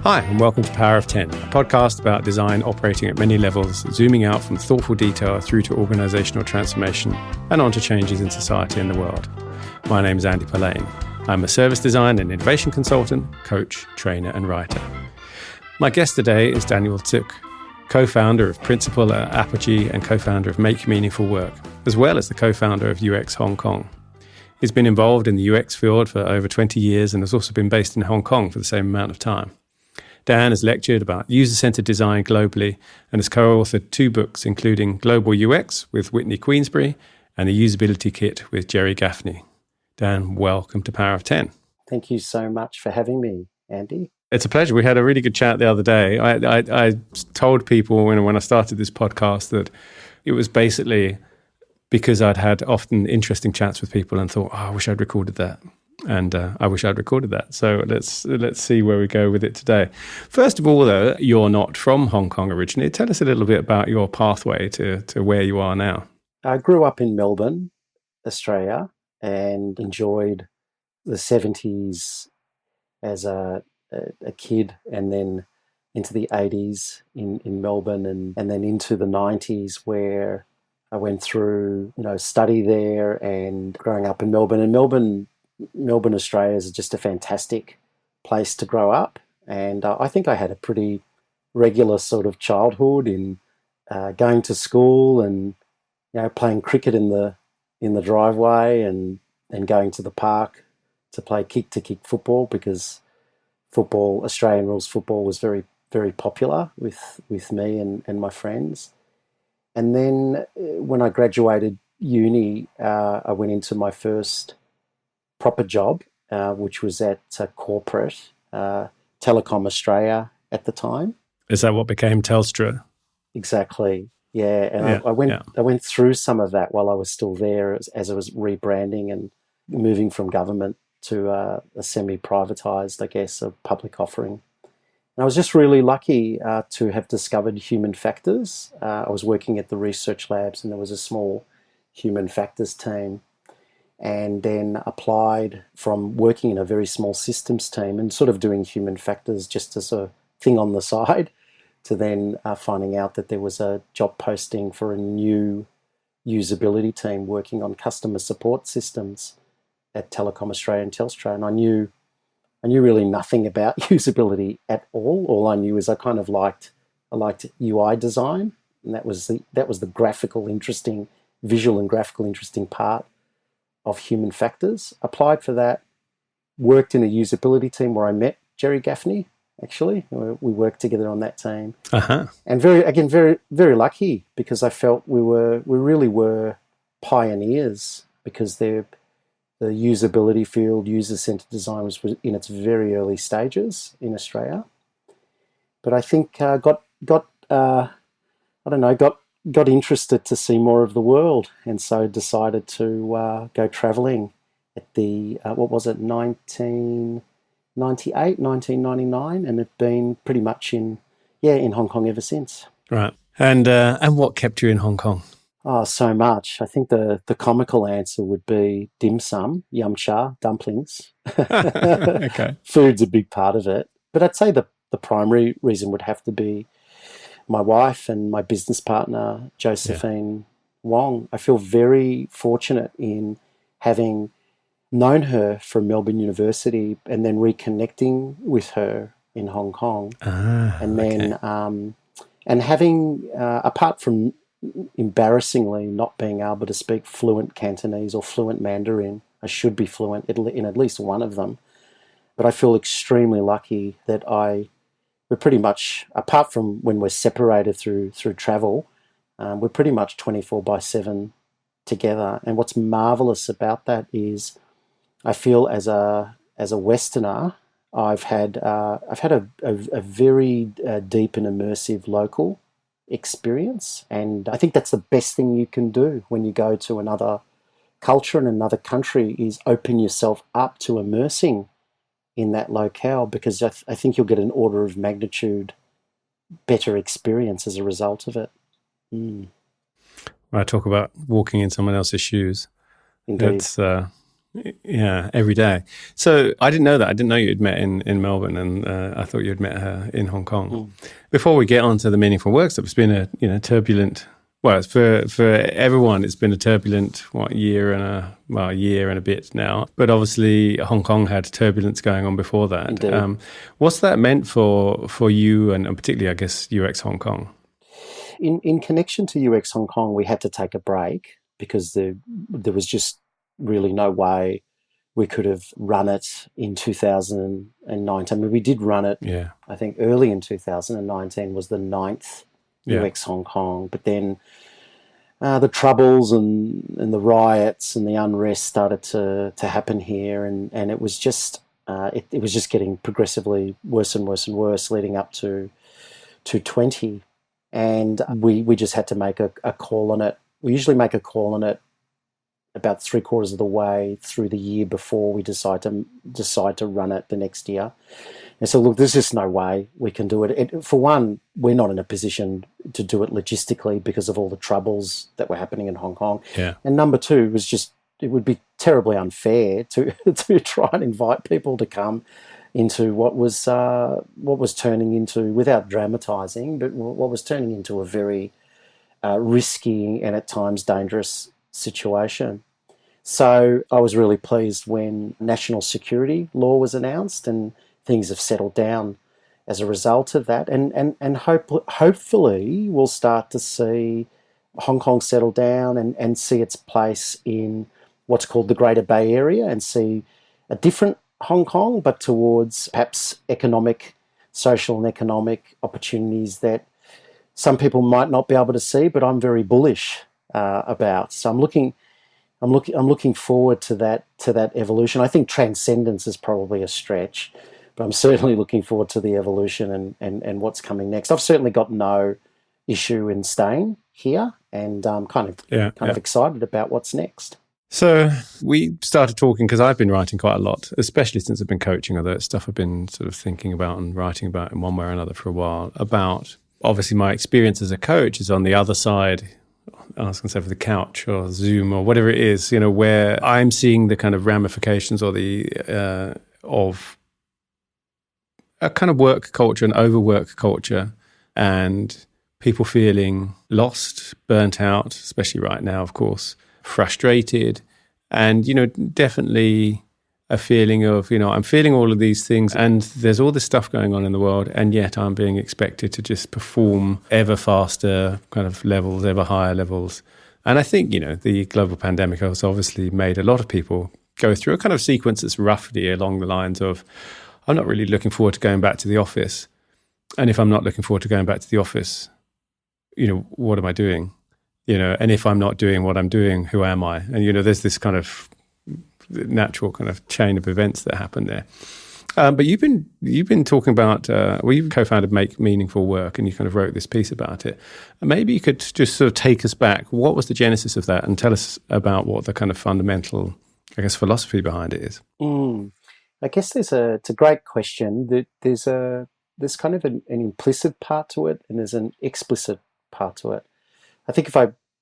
Hi, and welcome to Power of 10, a podcast about design operating at many levels, zooming out from thoughtful detail through to organisational transformation and on to changes in society and the world. My name is Andy Pallane. I'm a service design and innovation consultant, coach, trainer and writer. My guest today is Daniel Szuc, co-founder of Principal at Apogee and co-founder of Make Meaningful Work, as well as the co-founder of UX Hong Kong. He's been involved in the UX field for over 20 years and has also been based in Hong Kong for the same amount of time. Dan has lectured about user-centered design globally and has co-authored 2 books, including Global UX with Whitney Queensbury and the Usability Kit with Jerry Gaffney. Dan, welcome to Power of 10. Thank you so much for having me, Andy. It's a pleasure. We had a really good chat the other day. I told people when I started this podcast that it was basically because I'd had often interesting chats with people and thought, I wish I'd recorded that. And I wish I'd recorded that. So let's see where we go with it today. First of all, though, you're not from Hong Kong originally. Tell us a little bit about your pathway to where you are now. I grew up in Melbourne, Australia, and enjoyed the 70s as a kid, and then into the 80s in Melbourne, and then into the 90s where I went through, study there and growing up in Melbourne. And Melbourne, Australia is just a fantastic place to grow up. And I think I had a pretty regular sort of childhood in going to school and, playing cricket in the driveway and going to the park to play kick-to-kick football, because football, Australian rules football, was very, very popular with me and my friends. And then when I graduated uni, I went into my first proper job, which was at corporate Telecom Australia at the time. Is that what became Telstra? Exactly. Yeah, and I went through some of that while I was still there, as I was rebranding and moving from government to a semi-privatised, I guess, a public offering. And I was just really lucky to have discovered human factors. I was working at the research labs, and there was a small human factors team, and then applied from working in a very small systems team and sort of doing human factors just as a thing on the side, to then finding out that there was a job posting for a new usability team working on customer support systems at Telecom Australia and Telstra. And I knew really nothing about usability at all. All I knew is I kind of liked UI design, and that was the visual and graphical interesting part of human factors. Applied for that, worked in a usability team where I met Jerry Gaffney, actually. We worked together on that team. And very, very lucky, because I felt we really were pioneers, because the usability field, user-centered design, was in its very early stages in Australia. But I think got interested to see more of the world, and so decided to go travelling at the 1998, 1999, and have been pretty much in Hong Kong ever since. Right. And what kept you in Hong Kong? Oh, so much. I think the comical answer would be dim sum, yum cha, dumplings. Okay. Food's a big part of it. But I'd say the primary reason would have to be my wife and my business partner, Josephine Wong. I feel very fortunate in having known her from Melbourne University and then reconnecting with her in Hong Kong. Then and having, apart from embarrassingly not being able to speak fluent Cantonese or fluent Mandarin, I should be fluent in at least one of them. But I feel extremely lucky that we're pretty much, apart from when we're separated through travel, we're pretty much 24/7 together. And what's marvelous about that is, I feel as a Westerner, I've had a very deep and immersive local experience, and I think that's the best thing you can do when you go to another culture in another country, is open yourself up to immersing in that locale, because I think you'll get an order of magnitude better experience as a result of it. I talk about walking in someone else's shoes. Indeed. It's every day. So I didn't know that. I didn't know you'd met in Melbourne, and I thought you'd met her in Hong Kong. Before we get on to the meaningful work stuff, it's been a turbulent. Well, for everyone, it's been a turbulent year and a bit now. But obviously, Hong Kong had turbulence going on before that. Indeed. What's that meant for you, and particularly, I guess, UX Hong Kong? In connection to UX Hong Kong, we had to take a break because there was just really no way we could have run it in 2019. I mean, we did run it, I think early in 2019 was the 9th UX Hong Kong, but then the troubles and the riots and the unrest started to happen here, and it was just it was just getting progressively worse and worse and worse leading up to 20. And we just had to make a call on it. We usually make a call on it about 3/4 of the way through the year before we decide to run it the next year. And so, look, there's just no way we can do it. For one, we're not in a position to do it logistically because of all the troubles that were happening in Hong Kong. Yeah. And number two was just, it would be terribly unfair to try and invite people to come into what was turning into, without dramatising, but what was turning into a very risky and at times dangerous situation. So I was really pleased when national security law was announced, and things have settled down as a result of that. And hopefully we'll start to see Hong Kong settle down and see its place in what's called the Greater Bay Area, and see a different Hong Kong, but towards perhaps social and economic opportunities that some people might not be able to see, but I'm very bullish about. So I'm looking forward to that evolution. I think transcendence is probably a stretch, but I'm certainly looking forward to the evolution and what's coming next. I've certainly got no issue in staying here, and I'm kind of excited about what's next. So we started talking because I've been writing quite a lot, especially since I've been coaching, although it's stuff I've been sort of thinking about and writing about in one way or another for a while, about obviously my experience as a coach is on the other side, I was going to say, for the couch or Zoom or whatever it is, where I'm seeing the kind of ramifications or of a kind of work culture, an overwork culture, and people feeling lost, burnt out, especially right now, of course, frustrated, and definitely a feeling of I'm feeling all of these things, and there's all this stuff going on in the world, and yet I'm being expected to just perform ever faster kind of levels, ever higher levels. And I think the global pandemic has obviously made a lot of people go through a kind of sequence that's roughly along the lines of, I'm not really looking forward to going back to the office, and if I'm not looking forward to going back to the office, what am I doing? And if I'm not doing what I'm doing, who am I? And, there's this kind of natural kind of chain of events that happen there. But you've been talking about, you co-founded Make Meaningful Work, and you kind of wrote this piece about it. And maybe you could just sort of take us back. What was the genesis of that? And tell us about what the kind of fundamental, I guess, philosophy behind it is. I guess it's a great question. There's kind of an implicit part to it, and there's an explicit part to it. I think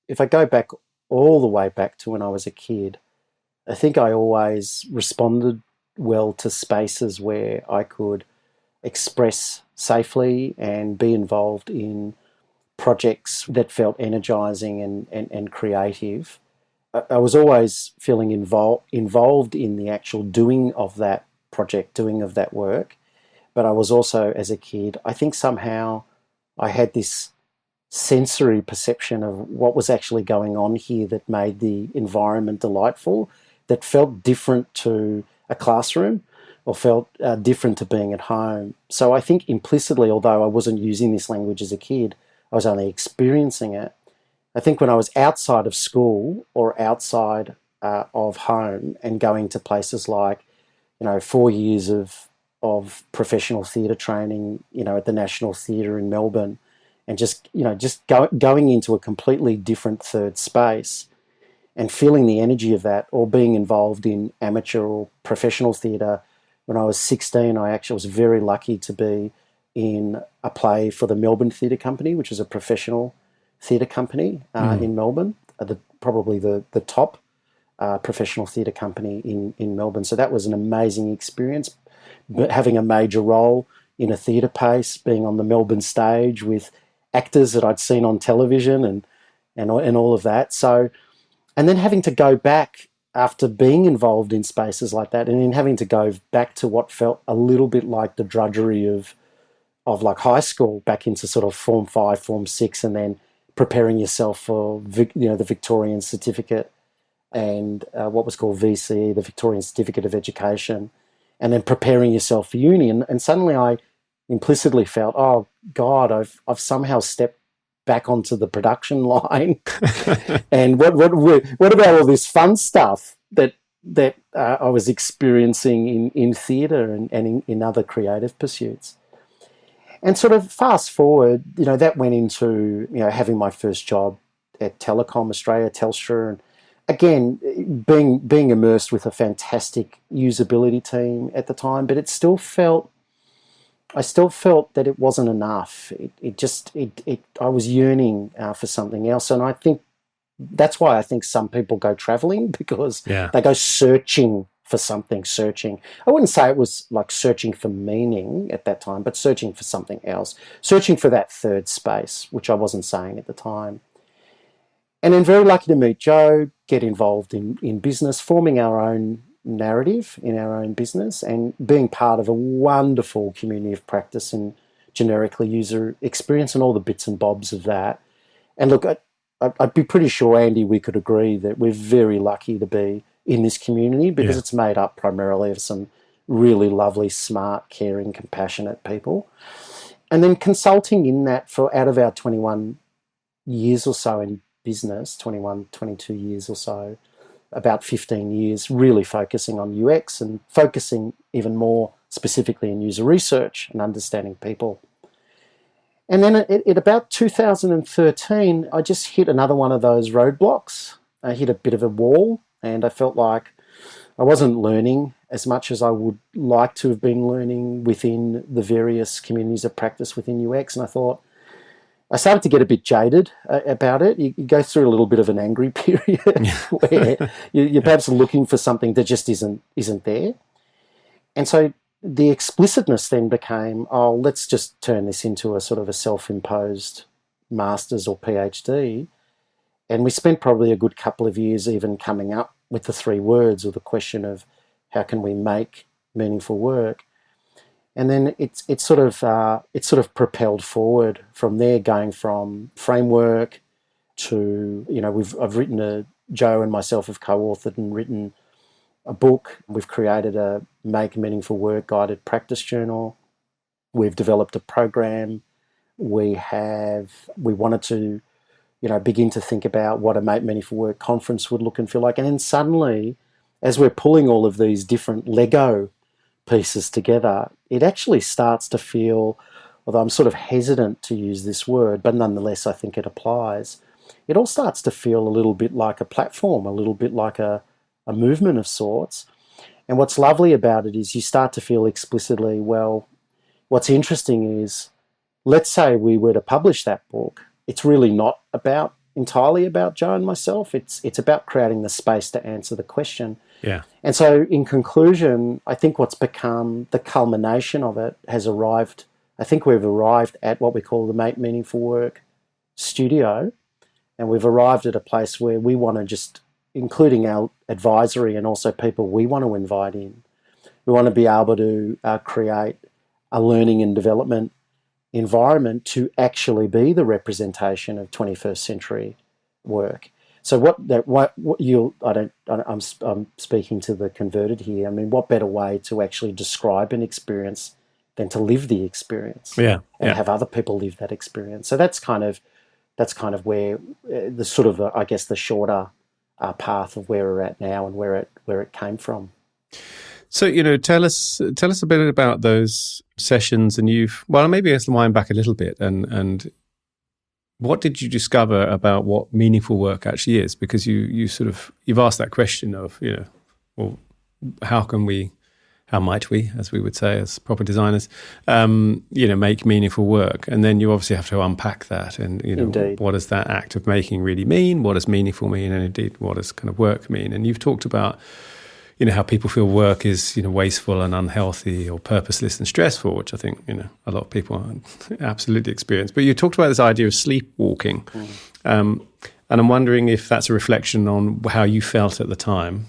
if I go back all the way back to when I was a kid, I think I always responded well to spaces where I could express safely and be involved in projects that felt energizing and creative. I was always feeling involved in the actual doing of that project, doing of that work. But I was also, as a kid, I think somehow I had this sensory perception of what was actually going on here that made the environment delightful, that felt different to a classroom or felt different to being at home. So I think implicitly, although I wasn't using this language as a kid, I was only experiencing it. I think when I was outside of school or outside of home and going to places like, 4 years of professional theatre training, at the National Theatre in Melbourne, and just going into a completely different third space and feeling the energy of that, or being involved in amateur or professional theatre. When I was 16, I actually was very lucky to be in a play for the Melbourne Theatre Company, which is a professional theatre company in Melbourne. probably the top professional theatre company in Melbourne. So that was an amazing experience, having a major role in a theatre piece, being on the Melbourne stage with actors that I'd seen on television and all of that. So, and then having to go back after being involved in spaces like that, and then having to go back to what felt a little bit like the drudgery of like high school, back into sort of Form 5, Form 6, and then preparing yourself for the Victorian certificate and what was called VCE, the Victorian Certificate of Education, and then preparing yourself for uni. And suddenly I implicitly felt, oh God, I've somehow stepped back onto the production line. And what about all this fun stuff that I was experiencing in theatre and in other creative pursuits? And sort of fast forward, that went into, having my first job at Telecom Australia, Telstra, and again, being immersed with a fantastic usability team at the time, but I still felt that it wasn't enough. I was yearning for something else. And I think that's why I think some people go traveling, because they go searching for something, I wouldn't say it was like searching for meaning at that time, but searching for something else, searching for that third space, which I wasn't saying at the time. And then very lucky to meet Joe, get involved in business, forming our own narrative in our own business, and being part of a wonderful community of practice and generically user experience and all the bits and bobs of that. And look, I'd be pretty sure, Andy, we could agree that we're very lucky to be in this community, because it's made up primarily of some really lovely, smart, caring, compassionate people. And then consulting in that for out of our 21 years or so in business, 21, 22 years or so, about 15 years, really focusing on UX and focusing even more specifically in user research and understanding people. And then at about 2013, I just hit another one of those roadblocks. I hit a bit of a wall, and I felt like I wasn't learning as much as I would like to have been learning within the various communities of practice within UX. And I thought, I started to get a bit jaded about it. You go through a little bit of an angry period where you're perhaps looking for something that just isn't there. And so the explicitness then became, oh, let's just turn this into a sort of a self-imposed master's or PhD. And we spent probably a good couple of years even coming up with the three words, or the question of how can we make meaningful work. And then it's sort of propelled forward from there, going from framework to, Joe and myself have co-authored and written a book. We've created a Make Meaningful Work guided practice journal. We've developed a program. We wanted to, begin to think about what a Make Meaningful Work conference would look and feel like. And then suddenly, as we're pulling all of these different Lego pieces together, it actually starts to feel, although I'm sort of hesitant to use this word, but nonetheless I think it applies, it all starts to feel a little bit like a platform, a little bit like a movement of sorts. And what's lovely about it is you start to feel explicitly, well, what's interesting is, let's say we were to publish that book, it's really not entirely about Joe and myself. It's about creating the space to answer the question. Yeah. And so in conclusion, I think what's become the culmination of it has arrived, I think we've arrived at what we call the Make Meaningful Work studio. And we've arrived at a place where we want to just, including our advisory and also people we want to invite in, we want to be able to create a learning and development environment to actually be the representation of 21st century work. So I'm speaking to the converted here. I mean, what better way to actually describe an experience than to live the experience and have other people live that experience. So that's kind of where the sort of, I guess, the shorter path of where we're at now and where it came from. So, tell us a bit about those sessions, and maybe let's wind back a little bit and what did you discover about what meaningful work actually is? Because you've asked that question of, well, how can we how might we, as we would say as proper designers, make meaningful work? And then you obviously have to unpack that. And, Indeed. what does that act of making really mean? What does meaningful mean? And indeed, what does kind of work mean? And you've talked about, how people feel work is, wasteful and unhealthy or purposeless and stressful, which I think, a lot of people absolutely experience. But you talked about this idea of sleepwalking. And I'm wondering if that's a reflection on how you felt at the time.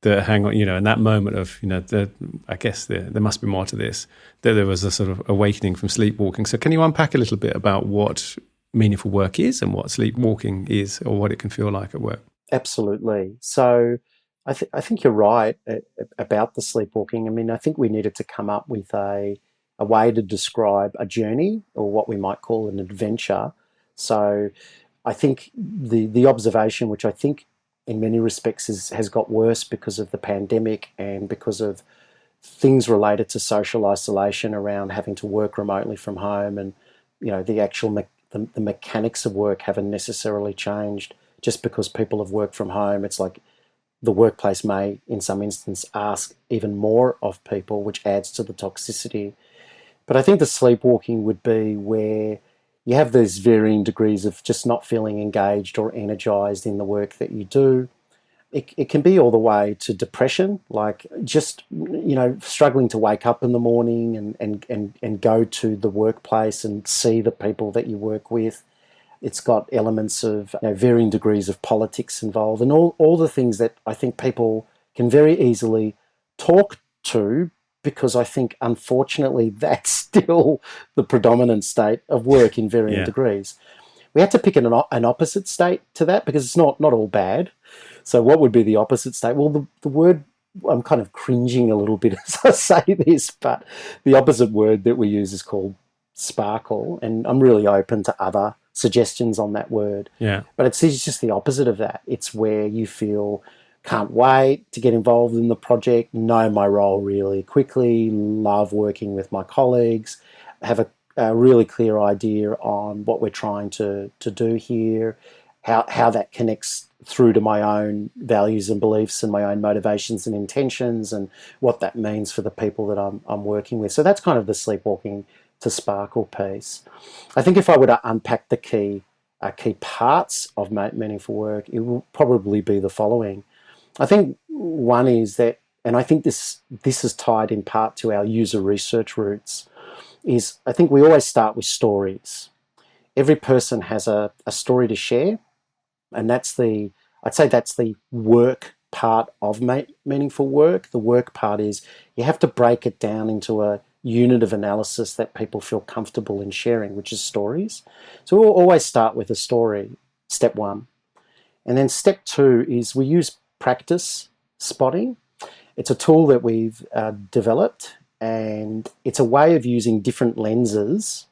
In that moment of, I guess there must be more to this, that there was a sort of awakening from sleepwalking. So can you unpack a little bit about what meaningful work is and what sleepwalking is, or what it can feel like at work? Absolutely. So I think you're right about the sleepwalking. I mean, I think we needed to come up with a way to describe a journey, or what we might call an adventure. So I think the observation, which I think in many respects has got worse because of the pandemic and because of things related to social isolation around having to work remotely from home, and the actual the mechanics of work haven't necessarily changed just because people have worked from home. It's like the workplace may, in some instance, ask even more of people, which adds to the toxicity. But I think the sleepwalking would be where you have these varying degrees of just not feeling engaged or energized in the work that you do. It can be all the way to depression, like just, struggling to wake up in the morning and go to the workplace and see the people that you work with. It's got elements of varying degrees of politics involved, and all the things that I think people can very easily talk to, because I think, unfortunately, that's still the predominant state of work in varying degrees. We had to pick an opposite state to that, because it's not all bad. So what would be the opposite state? Well, the word, I'm kind of cringing a little bit as I say this, but the opposite word that we use is called sparkle, and I'm really open to other suggestions on that word. Yeah. But it's just the opposite of that. It's where you feel, can't wait to get involved in the project, know my role really quickly, love working with my colleagues, have a really clear idea on what we're trying to do here, how that connects through to my own values and beliefs and my own motivations and intentions, and what that means for the people that I'm working with. So that's kind of the sleepwalking to sparkle piece. I think if I were to unpack the key parts of meaningful work, it will probably be the following. I think one is that, and I think this is tied in part to our user research roots, is I think we always start with stories. Every person has a story to share, and I'd say that's the work part of meaningful work. The work part is you have to break it down into a unit of analysis that people feel comfortable in sharing, which is stories. So we'll always start with a story, step one. And then step two is we use practice spotting. It's a tool that we've developed, and it's a way of using different lenses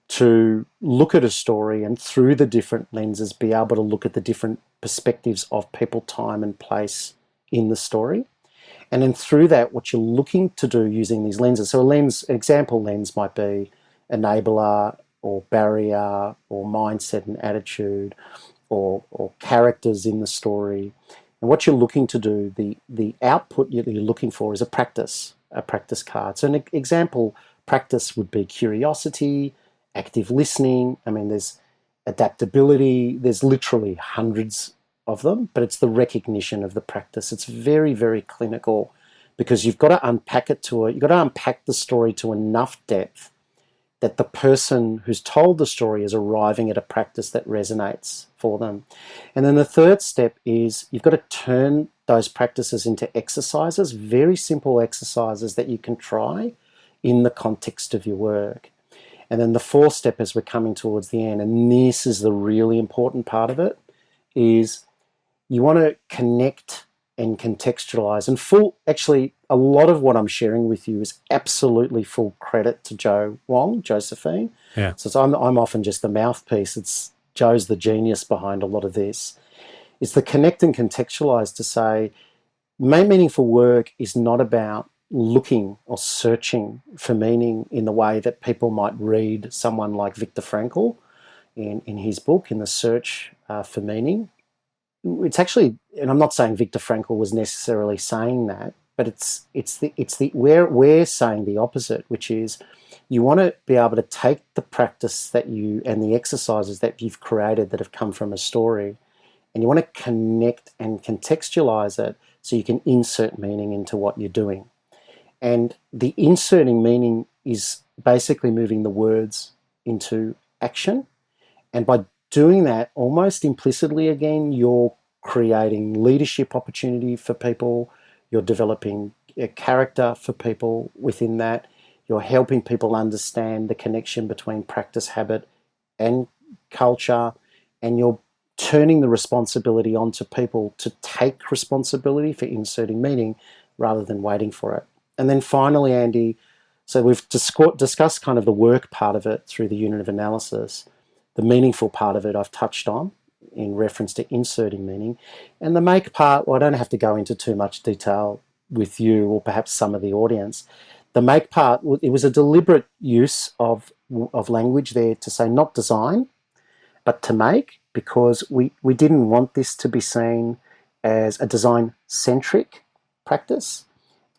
to look at a story, and through the different lenses be able to look at the different perspectives of people, time and place in the story. And then through that, what you're looking to do using these lenses, so an example lens might be enabler or barrier or mindset and attitude or characters in the story. And what you're looking to do, the output you're looking for is a practice card. So an example practice would be curiosity, active listening. I mean, there's adaptability. There's literally hundreds of them, but it's the recognition of the practice. It's very, very clinical, because you've got to unpack you've got to unpack the story to enough depth that the person who's told the story is arriving at a practice that resonates for them. And then the third step is you've got to turn those practices into exercises, very simple exercises that you can try in the context of your work. And then the fourth step, as we're coming towards the end, and this is the really important part of it, is you want to connect and contextualize. And actually, a lot of what I'm sharing with you is absolutely full credit to Josephine. Yeah. So I'm often just the mouthpiece. Joe's the genius behind a lot of this. It's the connect and contextualize to say, meaningful work is not about looking or searching for meaning in the way that people might read someone like Viktor Frankl in his book, In the Search for Meaning. It's actually, and I'm not saying Viktor Frankl was necessarily saying that, but we're saying the opposite, which is you want to be able to take the practice that you and the exercises that you've created that have come from a story, and you want to connect and contextualize it so you can insert meaning into what you're doing. And the inserting meaning is basically moving the words into action. And by doing that, almost implicitly again, you're creating leadership opportunity for people. You're developing a character for people within that. You're helping people understand the connection between practice, habit, and culture. And you're turning the responsibility onto people to take responsibility for inserting meaning rather than waiting for it. And then finally, Andy, so we've discussed kind of the work part of it through the unit of analysis. The meaningful part of it I've touched on in reference to inserting meaning. And the make part, well, I don't have to go into too much detail with you or perhaps some of the audience. The make part, it was a deliberate use of language there to say not design, but to make, because we didn't want this to be seen as a design-centric practice,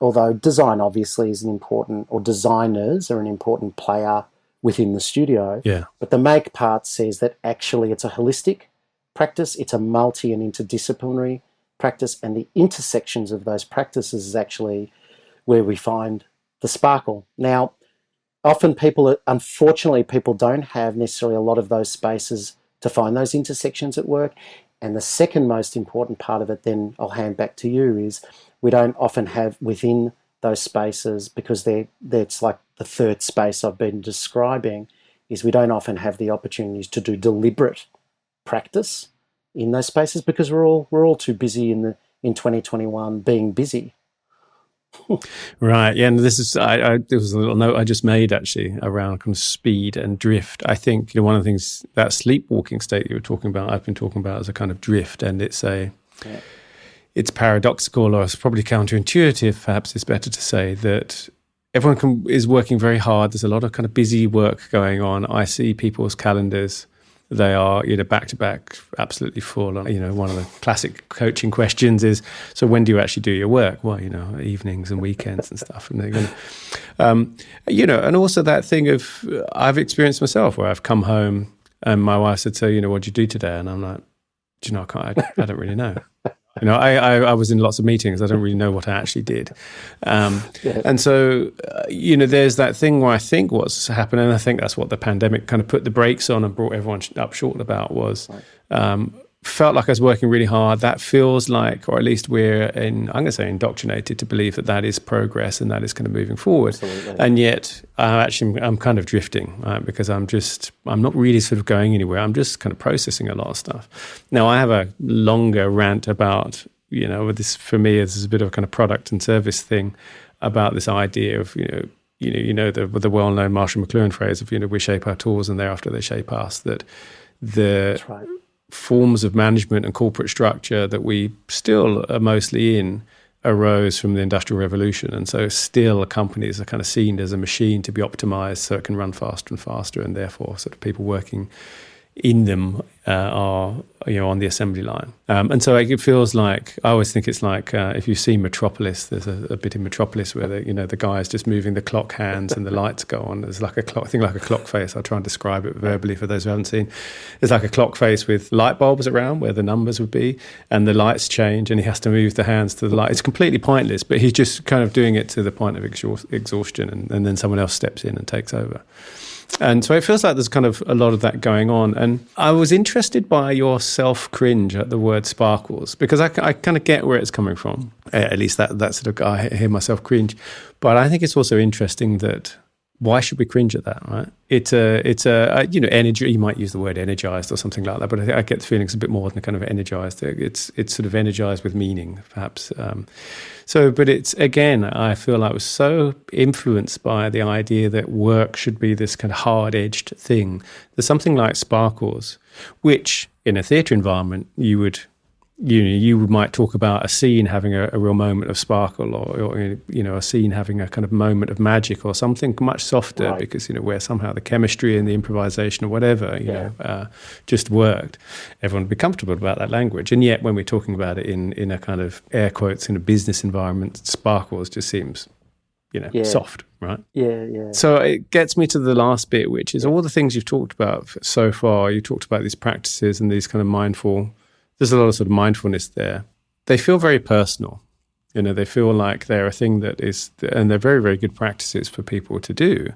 although design obviously is an important, or designers are an important player within the studio. Yeah. But the make part says that actually it's a holistic practice, it's a multi and interdisciplinary practice, and the intersections of those practices is actually where we find the sparkle. Now, often unfortunately, people don't have necessarily a lot of those spaces to find those intersections at work. And the second most important part of it, then I'll hand back to you, is we don't often have within those spaces, because it's like the third space I've been describing, is we don't often have the opportunities to do deliberate practice in those spaces because we're all too busy in 2021 being busy. Right. Yeah. And this is, there was a little note I just made actually around kind of speed and drift. I think, one of the things, that sleepwalking state you were talking about, I've been talking about as a kind of drift, and it's paradoxical, or it's probably counterintuitive, perhaps it's better to say, that everyone is working very hard. There's a lot of kind of busy work going on. I see people's calendars. They are, back to back, absolutely full. One of the classic coaching questions is, so when do you actually do your work? Well, evenings and weekends and stuff. And they're going to, and also that thing of, I've experienced myself where I've come home and my wife said, so, what'd you do today? And I'm like, I don't really know. I was in lots of meetings. I don't really know what I actually did. And so, there's that thing where I think what's happened, and I think that's what the pandemic kind of put the brakes on and brought everyone up short about, was felt like I was working really hard. That feels like, or at least I'm going to say indoctrinated to believe that is progress and that is kind of moving forward. Absolutely. And yet I'm kind of drifting, because I'm not really sort of going anywhere. I'm just kind of processing a lot of stuff. Now I have a longer rant about, this for me is a bit of a kind of product and service thing about this idea of, the well-known Marshall McLuhan phrase of, we shape our tools and thereafter they shape us, that That's right. Forms of management and corporate structure that we still are mostly in arose from the Industrial Revolution. And so still companies are kind of seen as a machine to be optimized so it can run faster and faster, and therefore sort of people working in them are on the assembly line. And so it feels like, I always think it's like, if you see Metropolis, there's a bit in Metropolis where the guy is just moving the clock hands and the lights go on. There's like a clock face. I'll try and describe it verbally for those who haven't seen. There's like a clock face with light bulbs around where the numbers would be, and the lights change and he has to move the hands to the light. It's completely pointless, but he's just kind of doing it to the point of exhaustion, and then someone else steps in and takes over. And so it feels like there's kind of a lot of that going on. And I was interested by your self-cringe at the word sparkles, because I kind of get where it's coming from. At least that sort of, I hear myself cringe. But I think it's also interesting that, why should we cringe at that, right? It's energy. You might use the word energized or something like that, but I get the feeling it's a bit more than kind of energized. It's sort of energized with meaning, perhaps. But it's, again, I feel like I was so influenced by the idea that work should be this kind of hard-edged thing. There's something like sparkles, which in a theatre environment you would you might talk about a scene having a real moment of sparkle, or a scene having a kind of moment of magic, or something much softer, Right. because where somehow the chemistry and the improvisation or whatever just worked. Everyone would be comfortable about that language, and yet when we're talking about it in a kind of air quotes in a business environment, sparkles just seems soft, right? Yeah. So it gets me to the last bit, which is all the things you've talked about so far. You talked about these practices and these kind of mindful. There's a lot of sort of mindfulness there. They feel very personal. They feel like they're a thing that is, and they're very, very good practices for people to do.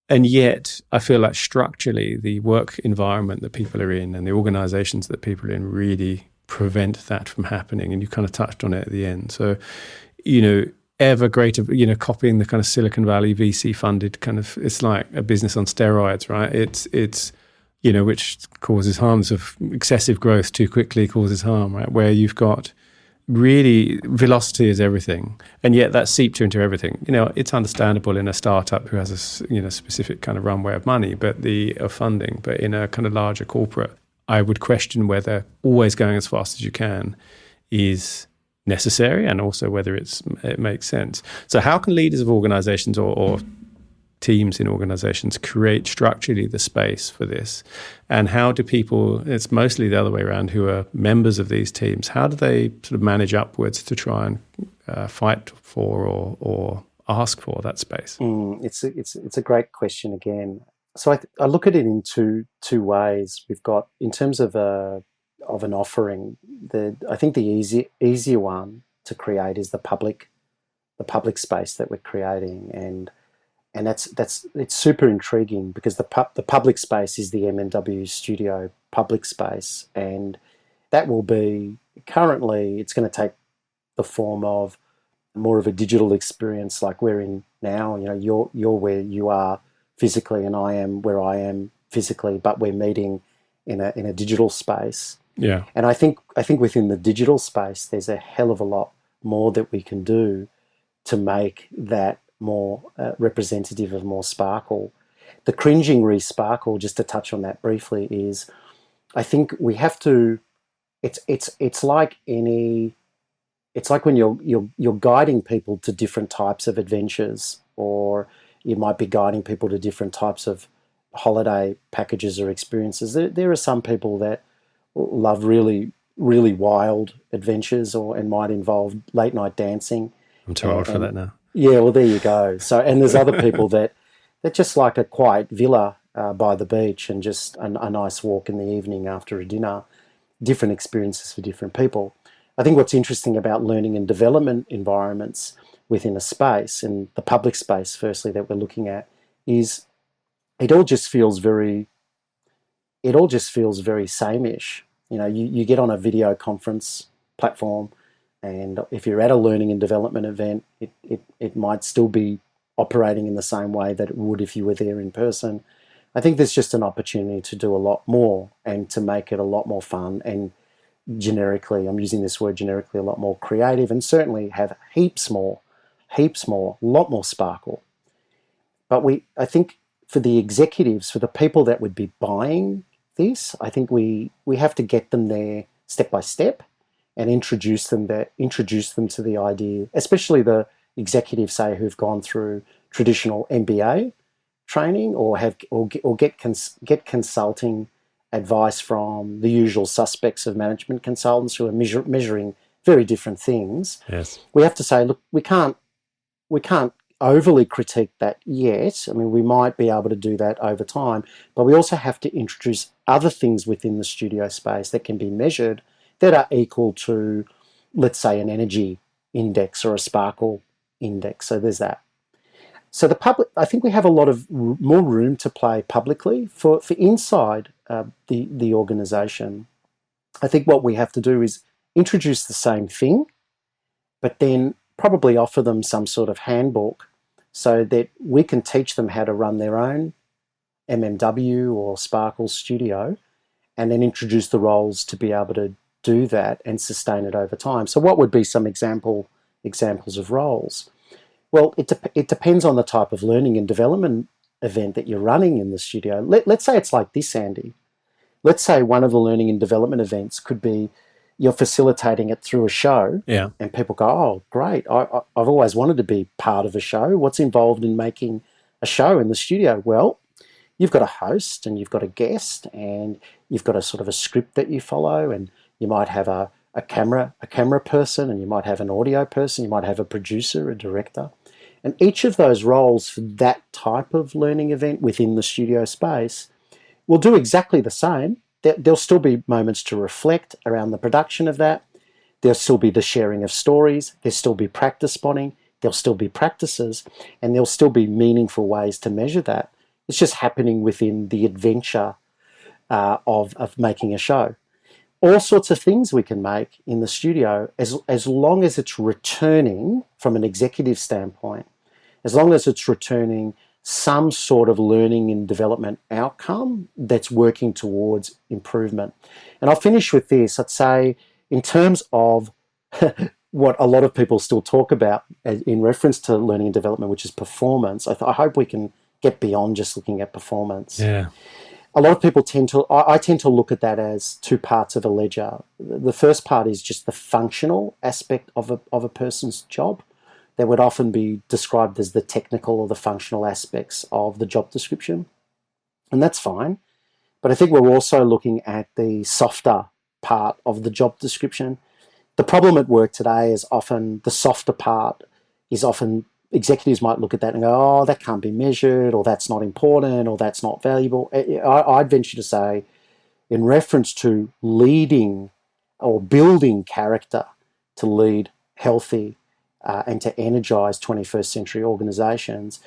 And yet I feel like structurally the work environment that people are in and the organizations that people are in really prevent that from happening. And you kind of touched on it at the end. So, ever greater, copying the kind of Silicon Valley VC funded kind of, it's like a business on steroids, right? It's which causes harms of excessive growth too quickly causes harm, right? Where you've got really velocity is everything, and yet that seeped into everything. It's understandable in a startup who has a specific kind of runway of money, but of funding. But in a kind of larger corporate, I would question whether always going as fast as you can is necessary, and also whether it makes sense. So how can leaders of organizations or teams in organizations create structurally the space for this? And how do people, it's mostly the other way around, who are members of these teams, how do they sort of manage upwards to try and fight for or ask for that space? It's a great question again. So I look at it in two ways. We've got, in terms of an offering, I think the easier one to create is the public space that we're creating, and it's super intriguing, because the public space is the M&W Studio public space, and that will be, currently it's going to take the form of more of a digital experience like we're in now. You're where you are physically, and I am where I am physically, but we're meeting in a digital space. Yeah. And I think within the digital space, there's a hell of a lot more that we can do to make that more representative of more sparkle. The cringing re-sparkle, just to touch on that briefly, is, I think we have to. It's like when you're guiding people to different types of adventures, or you might be guiding people to different types of holiday packages or experiences. There are some people that love really, really wild adventures, and might involve late night dancing. I'm too old for that now. Yeah, well, there you go. So, and there's other people that just like a quiet villa by the beach, and just a nice walk in the evening after a dinner. Different experiences for different people. I think what's interesting about learning and development environments within a space, and the public space firstly that we're looking at, is it all just feels very same-ish. You get on a video conference platform, and if you're at a learning and development event, it might still be operating in the same way that it would if you were there in person. I think there's just an opportunity to do a lot more, and to make it a lot more fun, and generically, I'm using this word generically, a lot more creative, and certainly have heaps more, a lot more sparkle. But I think for the executives, for the people that would be buying this, I think we have to get them there step by step, and introduce them to the idea, especially the executives, say, who've gone through traditional MBA training, or get consulting advice from the usual suspects of management consultants who are measuring very different things. Yes. We have to say, look, we can't overly critique that yet. I mean, we might be able to do that over time, but we also have to introduce other things within the studio space that can be measured, that are equal to, let's say, an energy index or a sparkle index. So there's that. So I think we have a lot of more room to play publicly for inside the organisation. I think what we have to do is introduce the same thing, but then probably offer them some sort of handbook, so that we can teach them how to run their own MMW or Sparkle studio, and then introduce the roles to be able to do that and sustain it over time. So what would be some examples of roles? Well, it depends on the type of learning and development event that you're running in the studio. Let's say it's like this, Andy. Let's say one of the learning and development events could be you're facilitating it through a show, Yeah. and people go, "Oh, great! I've always wanted to be part of a show. What's involved in making a show in the studio?" Well, you've got a host and you've got a guest and you've got a sort of a script that you follow, and you might have a camera person, and you might have an audio person, you might have a producer, a director. And each of those roles for that type of learning event within the studio space will do exactly the same. There'll still be moments to reflect around the production of that. There'll still be the sharing of stories. There'll still be practice spotting. There'll still be practices, and there'll still be meaningful ways to measure that. It's just happening within the adventure of making a show. All sorts of things we can make in the studio as long as it's returning from an executive standpoint, as long as it's returning some sort of learning and development outcome that's working towards improvement. And I'll finish with this. I'd say in terms of what a lot of people still talk about in reference to learning and development, which is performance, I hope we can get beyond just looking at performance. Yeah. A lot of people I tend to look at that as two parts of a ledger. The first part is just the functional aspect of a person's job. That would often be described as the technical or the functional aspects of the job description. And that's fine. But I think we're also looking at the softer part of the job description. The problem at work today is often the softer part is often executives might look at that and go, "Oh, that can't be measured," or "That's not important," or "That's not valuable." I'd venture to say, in reference to leading or building character to lead healthy and to energize 21st century organizations,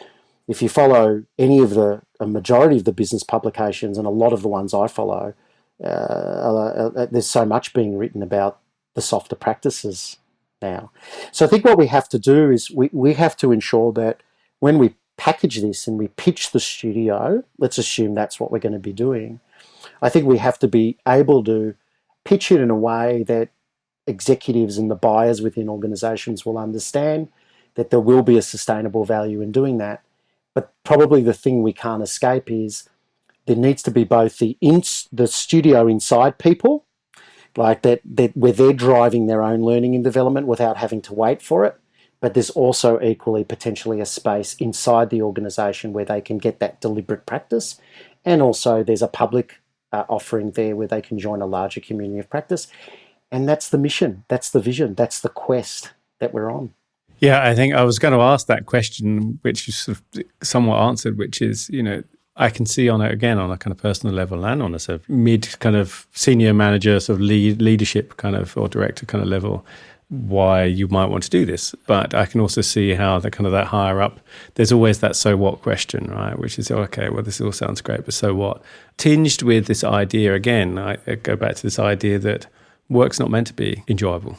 if you follow any of a majority of the business publications, and a lot of the ones I follow, there's so much being written about the softer practices now. So I think what we have to do is we have to ensure that when we package this and we pitch the studio, let's assume that's what we're going to be doing, I think we have to be able to pitch it in a way that executives and the buyers within organizations will understand that there will be a sustainable value in doing that. But probably the thing we can't escape is there needs to be both the studio inside people, like that where they're driving their own learning and development without having to wait for it. But there's also equally potentially a space inside the organization where they can get that deliberate practice. And also there's a public offering there where they can join a larger community of practice. And that's the mission, that's the vision, that's the quest that we're on. Yeah, I think I was going to ask that question, which you sort of somewhat answered, which is, I can see on a kind of personal level and on a sort of mid kind of senior manager, sort of leadership kind of or director kind of level, why you might want to do this. But I can also see how the kind of that higher up, there's always that so what question, right? Which is, okay, well, this all sounds great, but so what? Tinged with this idea, again, I go back to this idea that work's not meant to be enjoyable.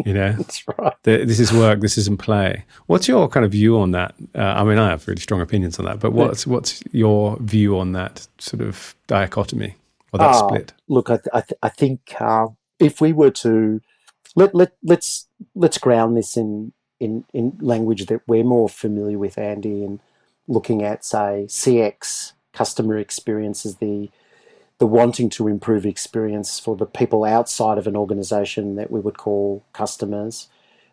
That's right. This is work, this isn't play. What's your kind of view on that? I mean, I have really strong opinions on that, but what's your view on that sort of dichotomy or that split? Look, I think if we were to let's ground this in language that we're more familiar with, Andy, and looking at, say, CX, customer experience, as the wanting to improve experience for the people outside of an organization that we would call customers.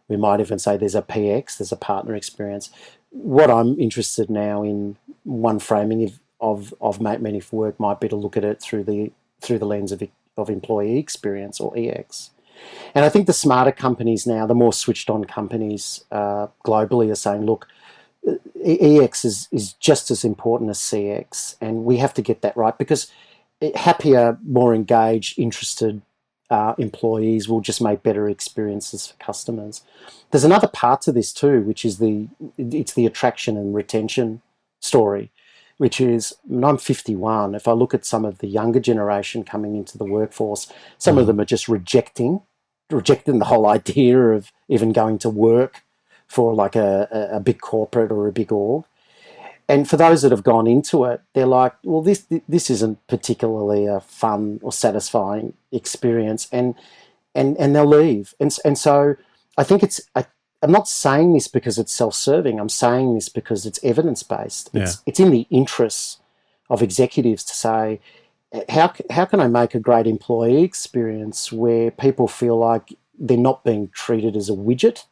We might even say there's a PX, there's a partner experience. What I'm interested now in, one framing of Make Meaningful Work might be to look at it through the lens of employee experience, or EX. And I think the smarter companies now, the more switched on companies globally, are saying, look, EX is just as important as CX, and we have to get that right, because happier, more engaged, interested employees will just make better experiences for customers. There's another part to this too, which is it's the attraction and retention story, which is, and I'm 51, if I look at some of the younger generation coming into the workforce, some of them are just rejecting the whole idea of even going to work for like a big corporate or a big org. And for those that have gone into it, they're like, well, this isn't particularly a fun or satisfying experience, and they'll leave. And so I think I'm not saying this because it's self-serving. I'm saying this because it's evidence-based. Yeah. It's in the interests of executives to say, how can I make a great employee experience where people feel like they're not being treated as a widget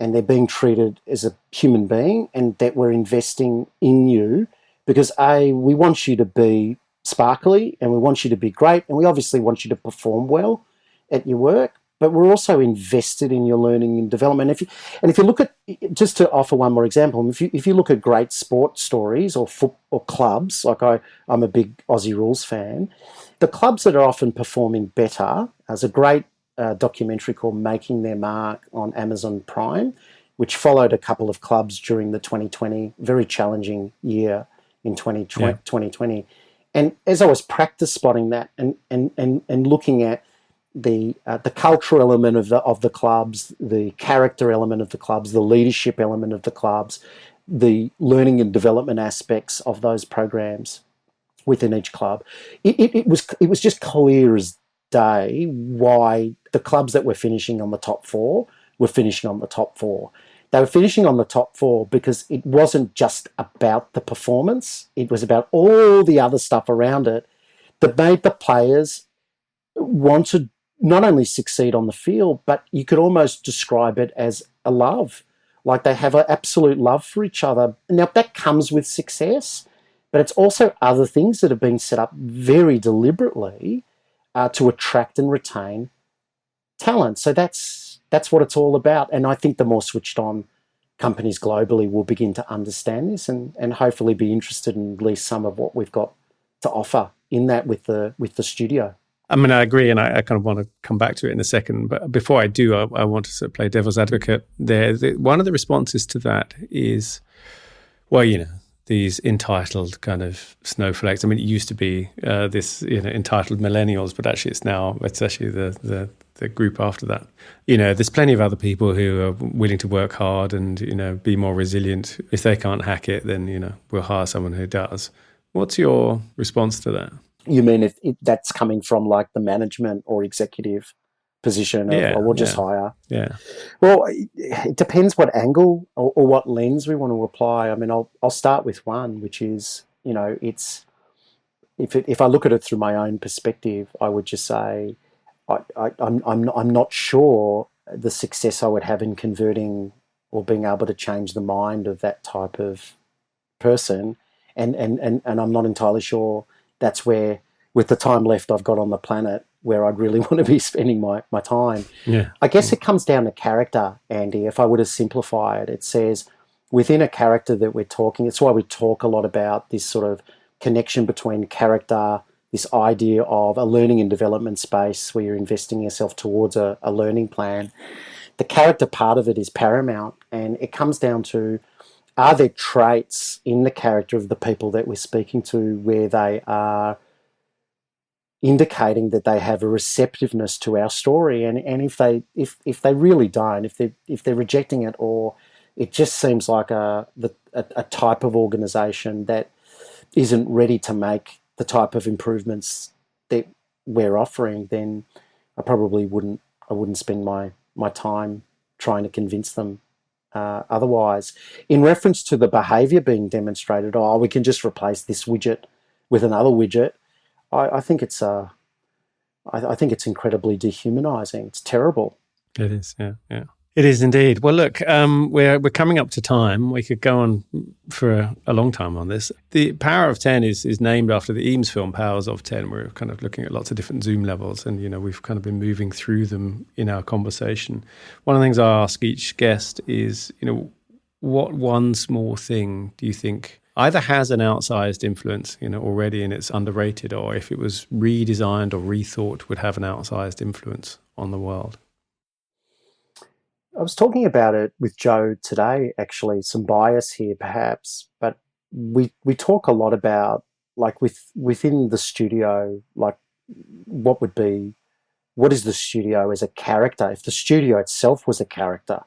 and they're being treated as a human being, and that we're investing in you because we want you to be sparkly and we want you to be great and we obviously want you to perform well at your work, but we're also invested in your learning and development. If you look at, just to offer one more example, if you look at great sport stories or clubs, like I'm a big Aussie Rules fan, the clubs that are often performing better, there's a great documentary called Making Their Mark on Amazon Prime, which followed a couple of clubs during the 2020, very challenging year in 2020. And as I was practice spotting that and looking at the cultural element of the clubs, the character element of the clubs, the leadership element of the clubs, the learning and development aspects of those programs within each club, it was just clear as day why the clubs that were finishing on the top four were finishing on the top four. They were finishing on the top four because it wasn't just about the performance, it was about all the other stuff around it that made the players want to not only succeed on the field, but you could almost describe it as a love. Like they have an absolute love for each other. Now, that comes with success, but it's also other things that have been set up very deliberately to attract and retain talent. So that's what it's all about. And I think the more switched on companies globally will begin to understand this and hopefully be interested in at least some of what we've got to offer in that with the studio. I mean, I agree, and I kind of want to come back to it in a second. But before I do, I want to sort of play devil's advocate there. One of the responses to that is, well, these entitled kind of snowflakes. I mean, it used to be this, entitled millennials, but actually it's actually the group after that. There's plenty of other people who are willing to work hard and, be more resilient. If they can't hack it, then, we'll hire someone who does. What's your response to that? You mean if that's coming from like the management or executive position of, we'll just hire? Yeah. Well, it depends what angle or what lens we want to apply. I mean, I'll start with one, which is, it's if I look at it through my own perspective, I would just say I'm not sure the success I would have in converting or being able to change the mind of that type of person, and I'm not entirely sure that's where, with the time left I've got on the planet, where I'd really want to be spending my time. Yeah. I guess it comes down to character, Andy. If I were to simplify it, it says within a character that we're talking, it's why we talk a lot about this sort of connection between character, this idea of a learning and development space where you're investing yourself towards a learning plan. The character part of it is paramount, and it comes down to, are there traits in the character of the people that we're speaking to where they are indicating that they have a receptiveness to our story? And if they really don't, if they're rejecting it, or it just seems like a type of organisation that isn't ready to make the type of improvements that we're offering, then I probably wouldn't spend my time trying to convince them otherwise. In reference to the behaviour being demonstrated, we can just replace this widget with another widget. I think it's incredibly dehumanising. It's terrible. It is, yeah. It is indeed. Well, look, we're coming up to time. We could go on for a long time on this. The Power of 10 is named after the Eames film, Powers of 10. We're kind of looking at lots of different Zoom levels, and, we've kind of been moving through them in our conversation. One of the things I ask each guest is, what one small thing do you think either has an outsized influence, already, and it's underrated, or if it was redesigned or rethought, would have an outsized influence on the world? I was talking about it with Joe today, actually, some bias here perhaps, but we talk a lot about, like, within the studio, like, what is the studio as a character? If the studio itself was a character,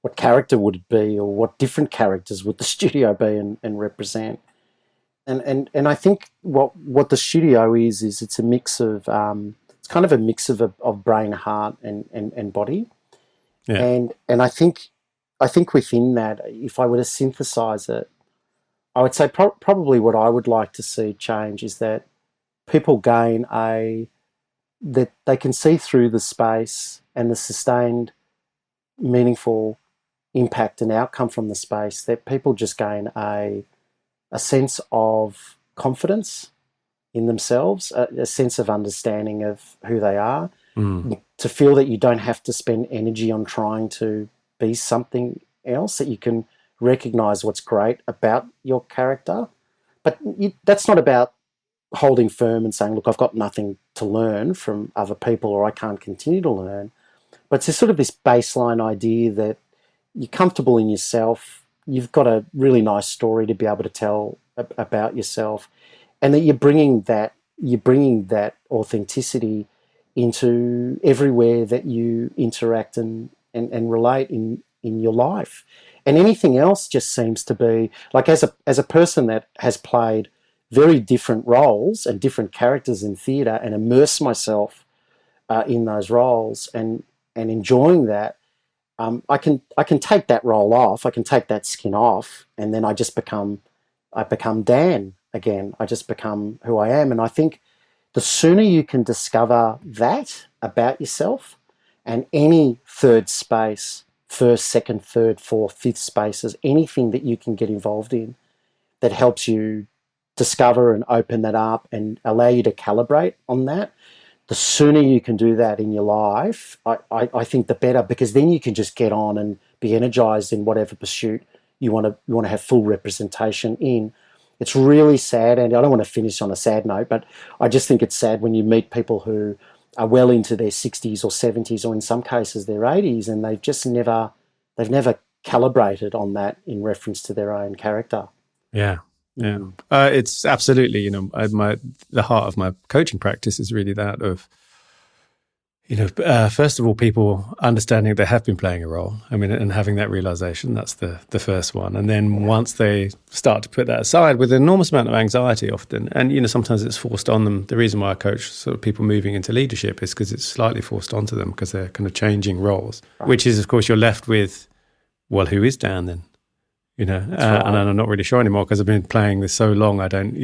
what character would it be, or what different characters would the studio be and represent? And I think what the studio is it's a mix of it's kind of a mix of brain, heart, and body. Yeah. And I think within that, if I were to synthesize it, I would say probably what I would like to see change is that people gain that they can see through the space and the sustained, meaningful impact and outcome from the space, that people just gain a sense of confidence in themselves, a sense of understanding of who they are, to feel that you don't have to spend energy on trying to be something else, that you can recognize what's great about your character. But that's not about holding firm and saying, look, I've got nothing to learn from other people, or I can't continue to learn. But it's sort of this baseline idea that you're comfortable in yourself, you've got a really nice story to be able to tell about yourself, and that you're bringing that authenticity into everywhere that you interact and relate in your life. And anything else just seems to be like, as a person that has played very different roles and different characters in theatre and immerse myself in those roles and enjoying that, I can take that role off, I can take that skin off, and then I become Dan again. I just become who I am. And I think the sooner you can discover that about yourself, and any third space, first, second, third, fourth, fifth spaces, anything that you can get involved in that helps you discover and open that up and allow you to calibrate on that, the sooner you can do that in your life, I think the better, because then you can just get on and be energized in whatever pursuit you want to have full representation in. It's really sad, and I don't want to finish on a sad note, but I just think it's sad when you meet people who are well into their 60s or 70s, or in some cases their 80s, and they've never calibrated on that in reference to their own character. Yeah. Yeah, it's absolutely, the heart of my coaching practice is really that of, first of all, people understanding they have been playing a role. I mean, and having that realization, that's the first one. And then once they start to put that aside with an enormous amount of anxiety often, and, sometimes it's forced on them. The reason why I coach sort of people moving into leadership is because it's slightly forced onto them because they're kind of changing roles, right. Which is, of course, you're left with, well, who is Dan then? Right. And I'm not really sure anymore because I've been playing this so long. I don't,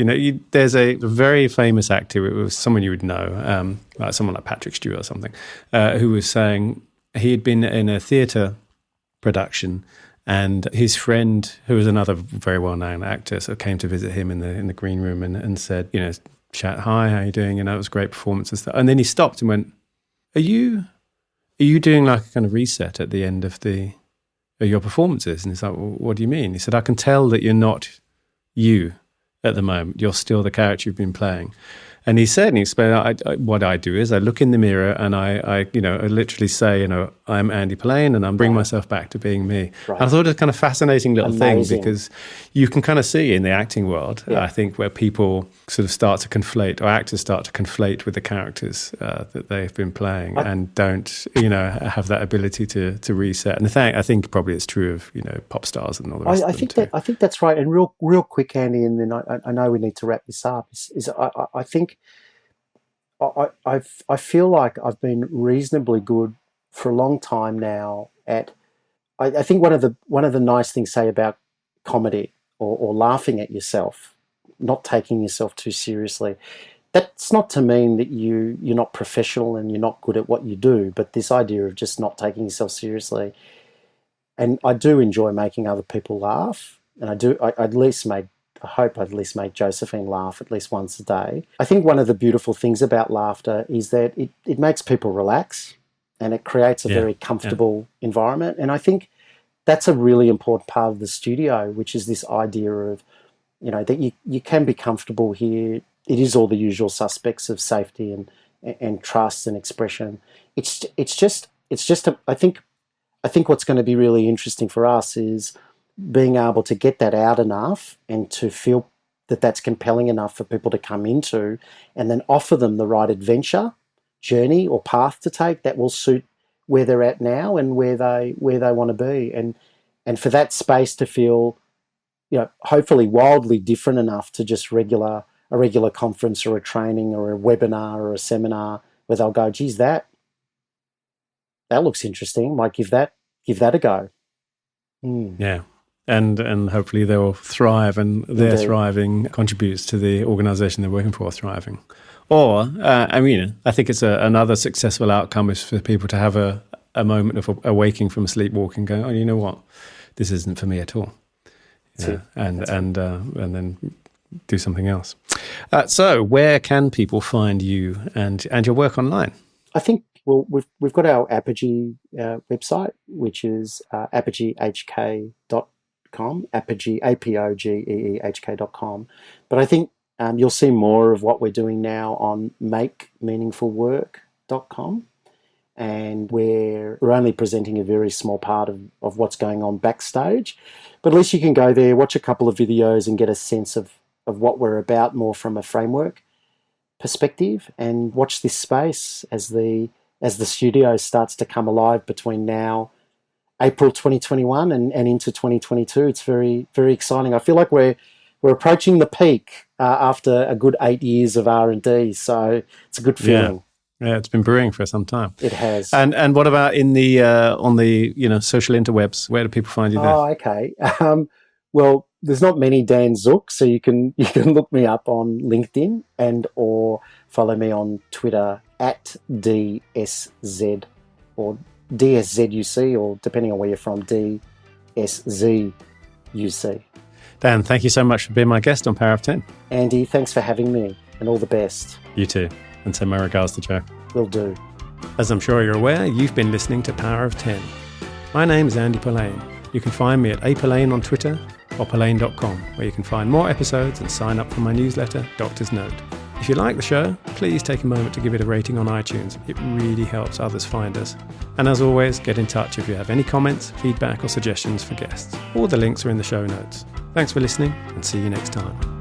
there's a very famous actor, it was someone you would know, like someone like Patrick Stewart or something, who was saying he had been in a theatre production, and his friend, who was another very well-known actor, sort of came to visit him in the green room and said, chat, hi, how you doing? It was a great performance and stuff. And then he stopped and went, are you doing like a kind of reset at the end of your performances? And he's like, well, what do you mean? He said, I can tell that you're not you at the moment. You're still the character you've been playing. And he said, and he explained, what I do is I look in the mirror and I literally say, I'm Andy Pillane, and I'm bringing myself back to being me. Right. I thought it was a kind of fascinating little thing, because you can kind of see in the acting world, I think, where people sort of start to conflate, or actors start to conflate with the characters that they've been playing, and don't, have that ability to reset. And I think probably it's true of, pop stars and all the rest of them too. I think that's right. And real quick, Andy, and then I know we need to wrap this up, is I think I feel like I've been reasonably good for a long time now at. I think one of the nice things, say, about comedy or laughing at yourself, not taking yourself too seriously. That's not to mean that you're not professional and you're not good at what you do, but this idea of just not taking yourself seriously. And I do enjoy making other people laugh, and I hope I'd at least make Josephine laugh at least once a day. I think one of the beautiful things about laughter is that it makes people relax, and it creates a very comfortable environment. And I think that's a really important part of the studio, which is this idea of, that you can be comfortable here. It is all the usual suspects of safety and trust and expression. It's just I think what's going to be really interesting for us is being able to get that out enough and to feel that that's compelling enough for people to come into, and then offer them the right adventure, journey or path to take that will suit where they're at now and where they want to be. And for that space to feel, hopefully wildly different enough to just a regular conference or a training or a webinar or a seminar, where they'll go, geez, that looks interesting. Might give that a go. Yeah. And hopefully they'll thrive, and their thriving contributes to the organisation they're working for thriving. Or, I think it's another successful outcome is for people to have a moment of awaking from sleepwalking, going, oh, you know what, this isn't for me at all, and then do something else. So, where can people find you and your work online? I think we've got our Apogee website, which is apogeehk.com, Apogee APOGEEHK.com. But I think you'll see more of what we're doing now on makemeaningfulwork.com. And we're only presenting a very small part of what's going on backstage. But at least you can go there, watch a couple of videos and get a sense of what we're about more from a framework perspective, and watch this space as the studio starts to come alive between now, April 2021 and into 2022. It's very, very exciting. I feel like we're approaching the peak after a good 8 years of R&D. So it's a good feeling. Yeah, it's been brewing for some time. It has. And what about in the on the social interwebs? Where do people find you there? Oh, okay. Well, there's not many Dan Szuc, so you can look me up on LinkedIn or follow me on Twitter at DSZ or DSZUC, or depending on where you're from, DSZUC. Dan, thank you so much for being my guest on Power of 10. Andy, thanks for having me, and all the best. You too. And send my regards to Joe. Will do. As I'm sure you're aware, you've been listening to Power of 10. My name is Andy Pillane. You can find me at apillane on Twitter or pillane.com, where you can find more episodes and sign up for my newsletter, Doctor's Note. If you like the show, please take a moment to give it a rating on iTunes. It really helps others find us. And as always, get in touch if you have any comments, feedback or suggestions for guests. All the links are in the show notes. Thanks for listening, and see you next time.